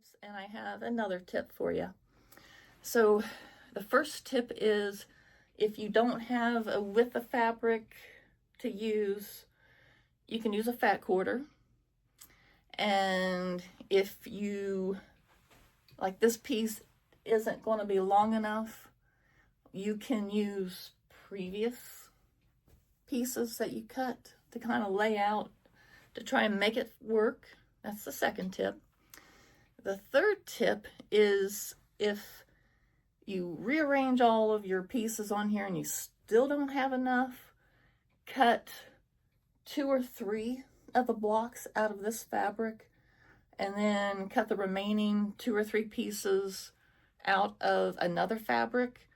tips, and I have another tip for you. So the first tip is, if you don't have a width of fabric to use, you can use a fat quarter. And if you, like, this piece isn't going to be long enough, you can use previous pieces that you cut to kind of lay out to try and make it work. That's the second tip. The third tip is, if you rearrange all of your pieces on here and you still don't have enough, cut 2 or 3 of the blocks out of this fabric, and then cut the remaining 2 or 3 pieces out of another fabric.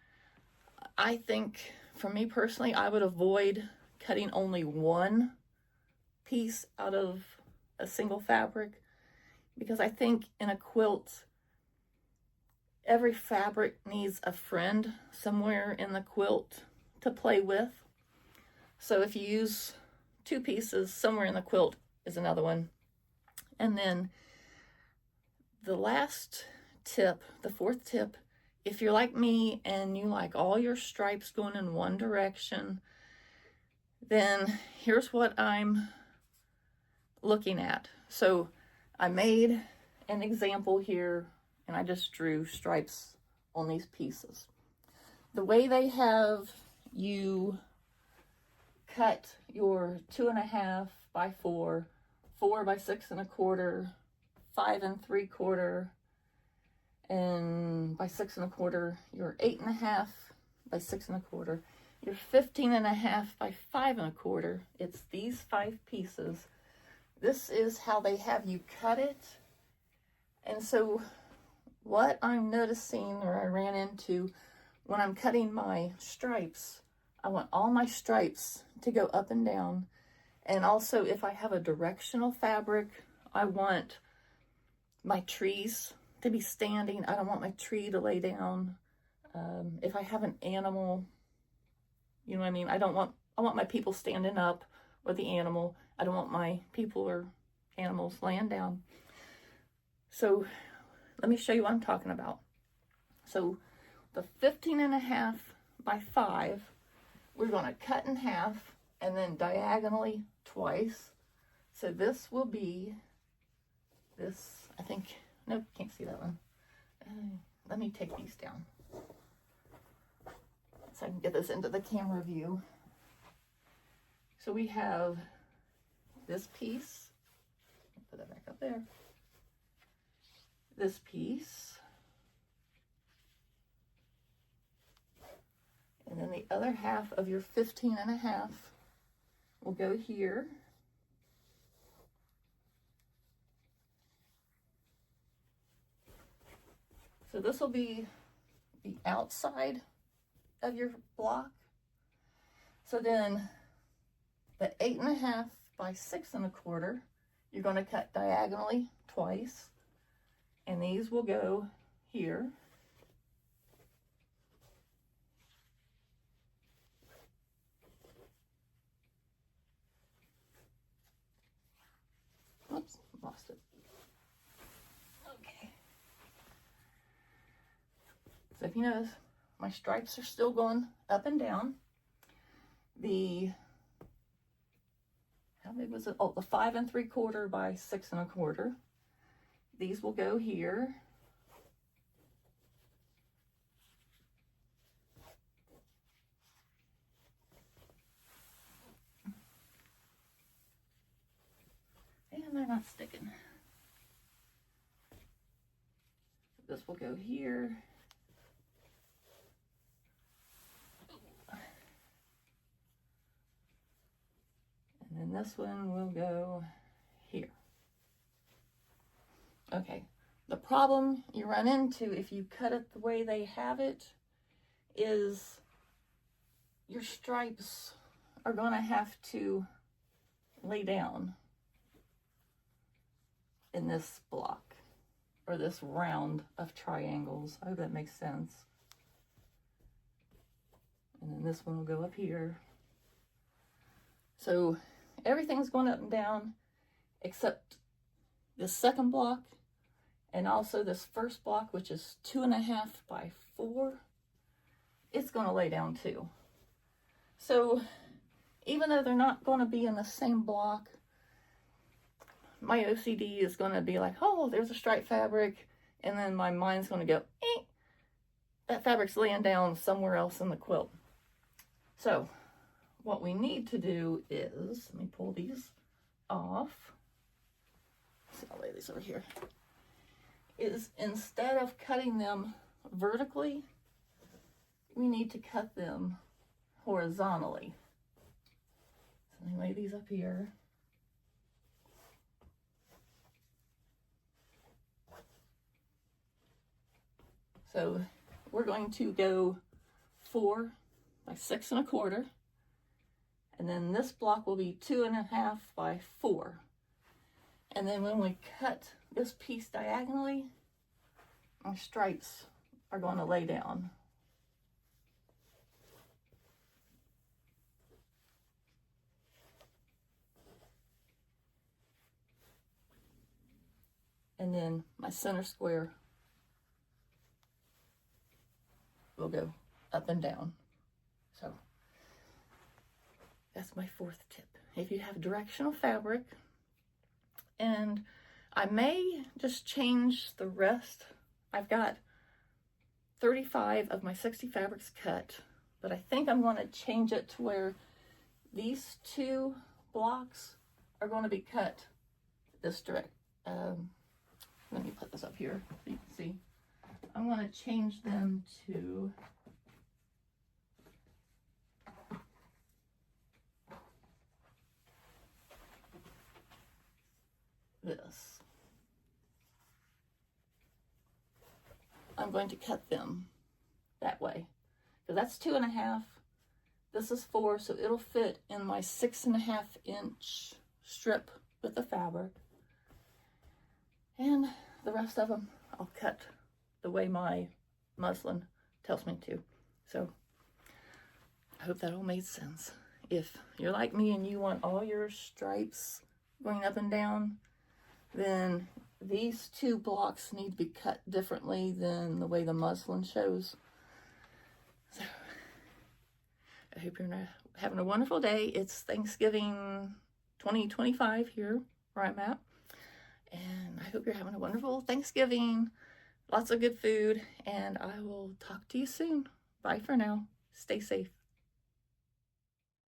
I think, for me personally, I would avoid cutting only one piece out of a single fabric, because I think in a quilt, every fabric needs a friend somewhere in the quilt to play with. So if you use 2 pieces, somewhere in the quilt is another one. And then the last tip, the fourth tip, if you're like me and you like all your stripes going in one direction, then here's what I'm looking at. So I made an example here, and I just drew stripes on these pieces. The way they have you cut your 2.5 by 4, 4 by 6 1/4, 5 3/4, and by 6 1/4, your 8.5 by 6 1/4, your 15.5 by 5 1/4. It's these 5 pieces. This is how they have you cut it. And so what I'm noticing, or I ran into when I'm cutting my stripes, I want all my stripes to go up and down. And also, if I have a directional fabric, I want my trees to be standing. I don't want my tree to lay down. If I have an animal, you know what I mean? I want my people standing up, or the animal. I don't want my people or animals laying down. So let me show you what I'm talking about. So the 15.5 by 5, we're going to cut in half and then diagonally twice. So this will be this, I think, nope, can't see that one. Let me take these down so I can get this into the camera view. So we have this piece, put that back up there, this piece, and then the other half of your 15.5 will go here. So this will be the outside of your block. So then the 8.5 by 6 1/4, you're going to cut diagonally twice, and these will go here. Oops, lost it. Okay. So if you notice, my stripes are still going up and down. The, how big was it? Oh, the 5 3/4 by 6 1/4. These will go here. And they're not sticking. This will go here. And then this one will go here. Okay, the problem you run into if you cut it the way they have it is your stripes are going to have to lay down in this block, or this round of triangles. I hope that makes sense. And then this one will go up here. So everything's going up and down except the second block And also this first block, which is 2.5 by 4, it's going to lay down too. So even though they're not going to be in the same block, my OCD is going to be like, oh, there's a stripe fabric, and then my mind's going to go, eh, that fabric's laying down somewhere else in the quilt. So what we need to do is, let me pull these off. Let's see, I'll lay these over here. Is instead of cutting them vertically, we need to cut them horizontally. So let me lay these up here. So we're going to go 4 by 6 1/4, and then this block will be 2.5 by 4. And then when we cut this piece diagonally, our stripes are going to lay down. And then my center square will go up and down. So that's my 4th tip. If you have directional fabric, and I may just change the rest. I've got 35 of my 60 fabrics cut, but I think I'm going to change it to where these 2 blocks are going to be cut this direct. Let me put this up here so you can see. I'm going to change them to this. I'm going to cut them that way, because that's 2.5. This is 4, so it'll fit in my 6.5 inch strip with the fabric. And the rest of them I'll cut the way my muslin tells me to. So I hope that all made sense. If you're like me and you want all your stripes going up and down, then these 2 blocks need to be cut differently than the way the muslin shows. So I hope you're having a wonderful day. It's Thanksgiving 2025 here where I'm at. And I hope you're having a wonderful Thanksgiving. Lots of good food. And I will talk to you soon. Bye for now. Stay safe.